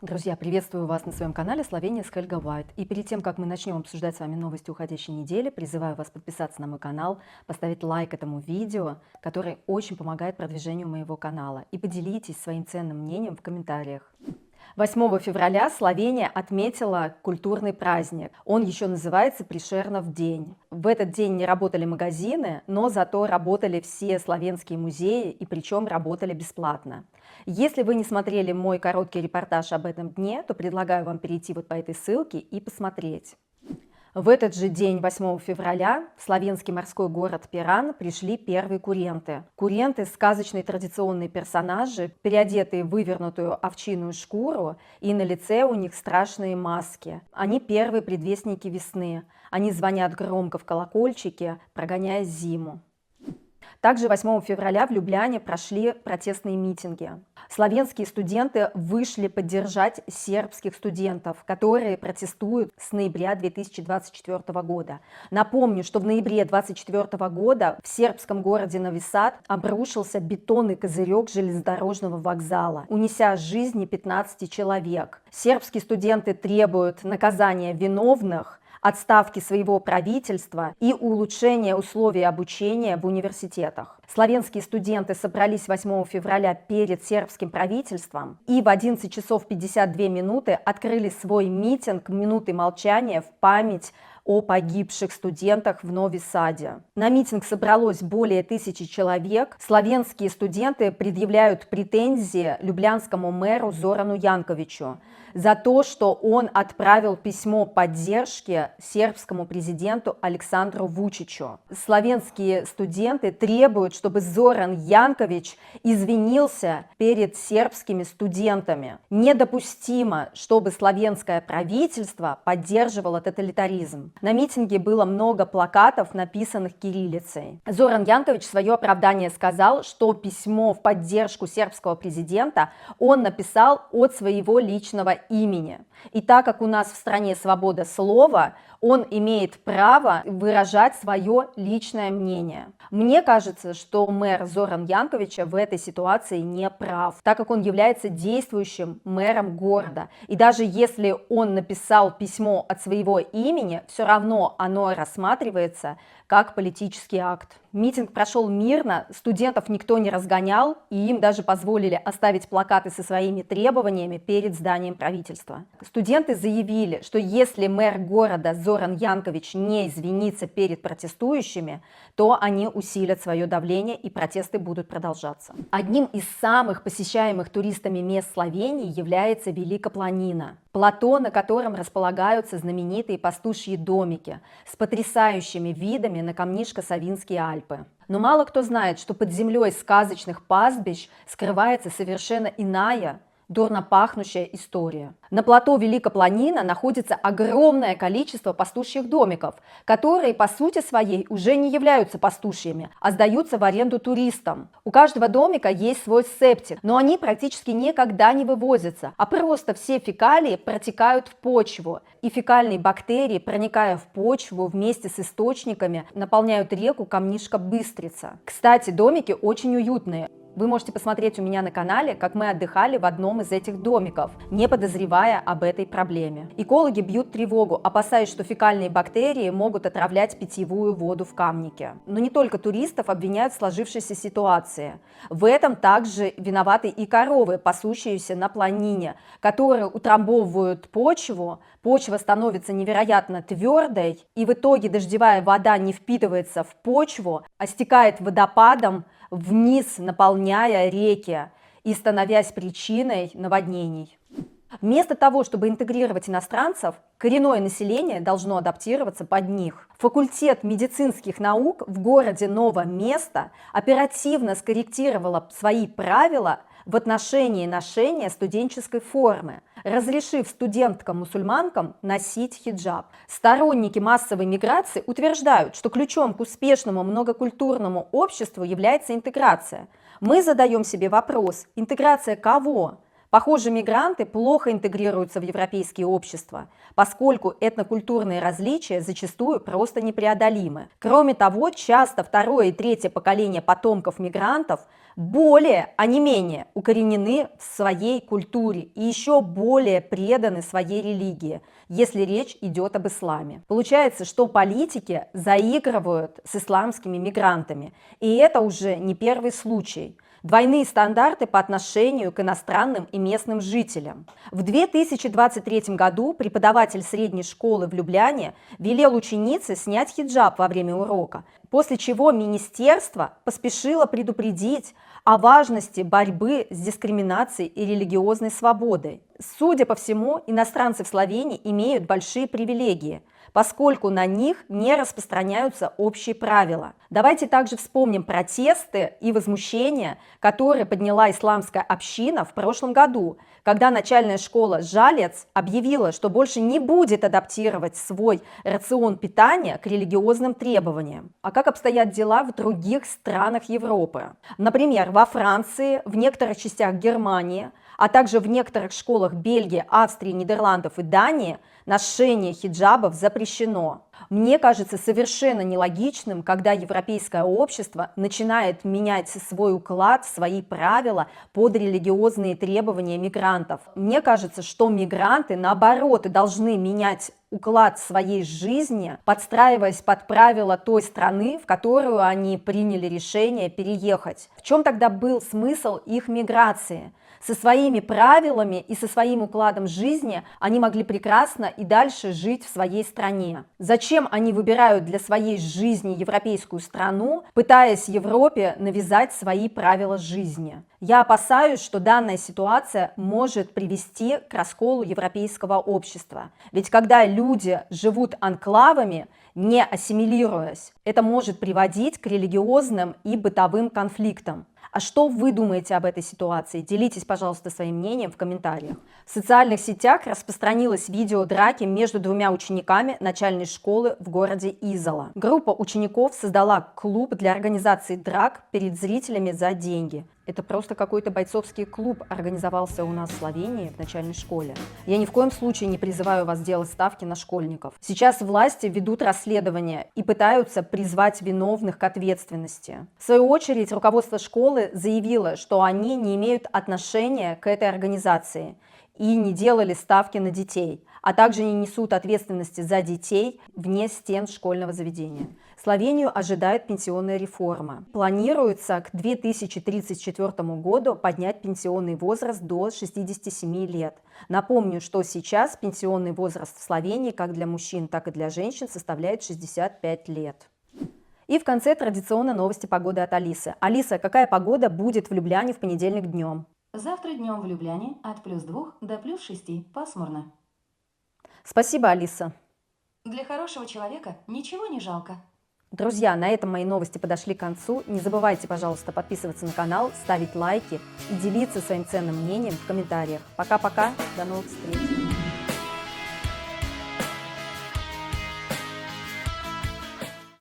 Друзья, приветствую вас на своем канале Словения с Хельга White. И перед тем, как мы начнем обсуждать с вами новости уходящей недели, призываю вас подписаться на мой канал, поставить лайк этому видео, который очень помогает продвижению моего канала. И поделитесь своим ценным мнением в комментариях. 8 февраля Словения отметила культурный праздник. Он еще называется Пришернов день. В этот день не работали магазины, но зато работали все словенские музеи, и причем работали бесплатно. Если вы не смотрели мой короткий репортаж об этом дне, то предлагаю вам перейти вот по этой ссылке и посмотреть. В этот же день, 8 февраля, в словенский морской город Пиран пришли первые куренты. Куренты – сказочные традиционные персонажи, переодетые в вывернутую овчинную шкуру, и на лице у них страшные маски. Они первые предвестники весны. Они звонят громко в колокольчики, прогоняя зиму. Также 8 февраля в Любляне прошли протестные митинги. Словенские студенты вышли поддержать сербских студентов, которые протестуют с ноября 2024 года. Напомню, что в ноябре 2024 года в сербском городе Нови Сад обрушился бетонный козырек железнодорожного вокзала, унеся жизни 15 человек. Сербские студенты требуют наказания виновных, отставки своего правительства и улучшения условий обучения в университетах. Словенские студенты собрались 8 февраля перед сербским правительством и в 11 часов 52 минуты открыли свой митинг минуты молчания в память о погибших студентах в Нови Саде. На митинг собралось более 1000 человек. Словенские студенты предъявляют претензии люблянскому мэру Зорану Янковичу за то, что он отправил письмо поддержки сербскому президенту Александру Вучичу. Словенские студенты требуют, чтобы Зоран Янкович извинился перед сербскими студентами. Недопустимо, чтобы словенское правительство поддерживало тоталитаризм. На митинге было много плакатов, написанных кириллицей. Зоран Янкович в свое оправдание сказал, что письмо в поддержку сербского президента он написал от своего личного имени. И так как у нас в стране свобода слова, он имеет право выражать свое личное мнение. Мне кажется, что мэр Зоран Янковича в этой ситуации не прав, так как он является действующим мэром города. И даже если он написал письмо от своего имени, все равно оно рассматривается как политический акт. Митинг прошел мирно, студентов никто не разгонял, и им даже позволили оставить плакаты со своими требованиями перед зданием правительства. Студенты заявили, что если мэр города Зоран Янкович не извинится перед протестующими, то они усилят свое давление и протесты будут продолжаться. Одним из самых посещаемых туристами мест Словении является Великопланина. Плато, на котором располагаются знаменитые пастушьи домики с потрясающими видами на Камнишко-Савинские Альпы. Но мало кто знает, что под землей сказочных пастбищ скрывается совершенно иная, дурно пахнущая история. На плато Великопланина находится огромное количество пастушьих домиков, которые по сути своей уже не являются пастушьими, а сдаются в аренду туристам. У каждого домика есть свой септик, но они практически никогда не вывозятся, а просто все фекалии протекают в почву. И фекальные бактерии, проникая в почву вместе с источниками, наполняют реку Камнишко-Быстрица. Кстати, домики очень уютные. Вы можете посмотреть у меня на канале, как мы отдыхали в одном из этих домиков, не подозревая об этой проблеме. Экологи бьют тревогу, опасаясь, что фекальные бактерии могут отравлять питьевую воду в Камнике. Но не только туристов обвиняют в сложившейся ситуации. В этом также виноваты и коровы, пасущиеся на планине, которые утрамбовывают почву, почва становится невероятно твердой, и в итоге дождевая вода не впитывается в почву, а стекает водопадом вниз, наполняя реки и становясь причиной наводнений. Вместо того, чтобы интегрировать иностранцев, коренное население должно адаптироваться под них. Факультет медицинских наук в городе Ново Место оперативно скорректировала свои правила в отношении ношения студенческой формы, разрешив студенткам-мусульманкам носить хиджаб. Сторонники массовой миграции утверждают, что ключом к успешному многокультурному обществу является интеграция. Мы задаем себе вопрос: интеграция кого? Похоже, мигранты плохо интегрируются в европейские общества, поскольку этнокультурные различия зачастую просто непреодолимы. Кроме того, часто второе и третье поколение потомков мигрантов более, а не менее, укоренены в своей культуре и еще более преданы своей религии, если речь идет об исламе. Получается, что политики заигрывают с исламскими мигрантами, и это уже не первый случай. Двойные стандарты по отношению к иностранным и местным жителям. В 2023 году преподаватель средней школы в Любляне велел ученице снять хиджаб во время урока, после чего министерство поспешило предупредить о важности борьбы с дискриминацией и религиозной свободой. Судя по всему, иностранцы в Словении имеют большие привилегии, поскольку на них не распространяются общие правила. Давайте также вспомним протесты и возмущения, которые подняла исламская община в прошлом году, когда начальная школа Жалец объявила, что больше не будет адаптировать свой рацион питания к религиозным требованиям. А как обстоят дела в других странах Европы? Например, во Франции, в некоторых частях Германии, а также в некоторых школах Бельгии, Австрии, Нидерландов и Дании ношение хиджабов запрещено. Мне кажется совершенно нелогичным, когда европейское общество начинает менять свой уклад, свои правила под религиозные требования мигрантов. Мне кажется, что мигранты, наоборот, должны менять уклад своей жизни, подстраиваясь под правила той страны, в которую они приняли решение переехать. В чем тогда был смысл их миграции? Со своими правилами и со своим укладом жизни они могли прекрасно и дальше жить в своей стране. Зачем они выбирают для своей жизни европейскую страну, пытаясь Европе навязать свои правила жизни? Я опасаюсь, что данная ситуация может привести к расколу европейского общества. Ведь когда люди живут анклавами, не ассимилируясь, это может приводить к религиозным и бытовым конфликтам. А что вы думаете об этой ситуации? Делитесь, пожалуйста, своим мнением в комментариях. В социальных сетях распространилось видео драки между двумя учениками начальной школы в городе Изола. Группа учеников создала клуб для организации драк перед зрителями за деньги. Это просто какой-то бойцовский клуб организовался у нас в Словении в начальной школе. Я ни в коем случае не призываю вас делать ставки на школьников. Сейчас власти ведут расследование и пытаются призвать виновных к ответственности. В свою очередь, руководство школы заявило, что они не имеют отношения к этой организации и не делали ставки на детей, а также не несут ответственности за детей вне стен школьного заведения. Словению ожидает пенсионная реформа. Планируется к 2034 году поднять пенсионный возраст до 67 лет. Напомню, что сейчас пенсионный возраст в Словении как для мужчин, так и для женщин составляет 65 лет. И в конце традиционно новости погоды от Алисы. Алиса, какая погода будет в Любляне в понедельник днем? Завтра днем в Любляне от +2 до +6 пасмурно. Спасибо, Алиса. Для хорошего человека ничего не жалко. Друзья, на этом мои новости подошли к концу. Не забывайте, пожалуйста, подписываться на канал, ставить лайки и делиться своим ценным мнением в комментариях. Пока-пока, до новых встреч!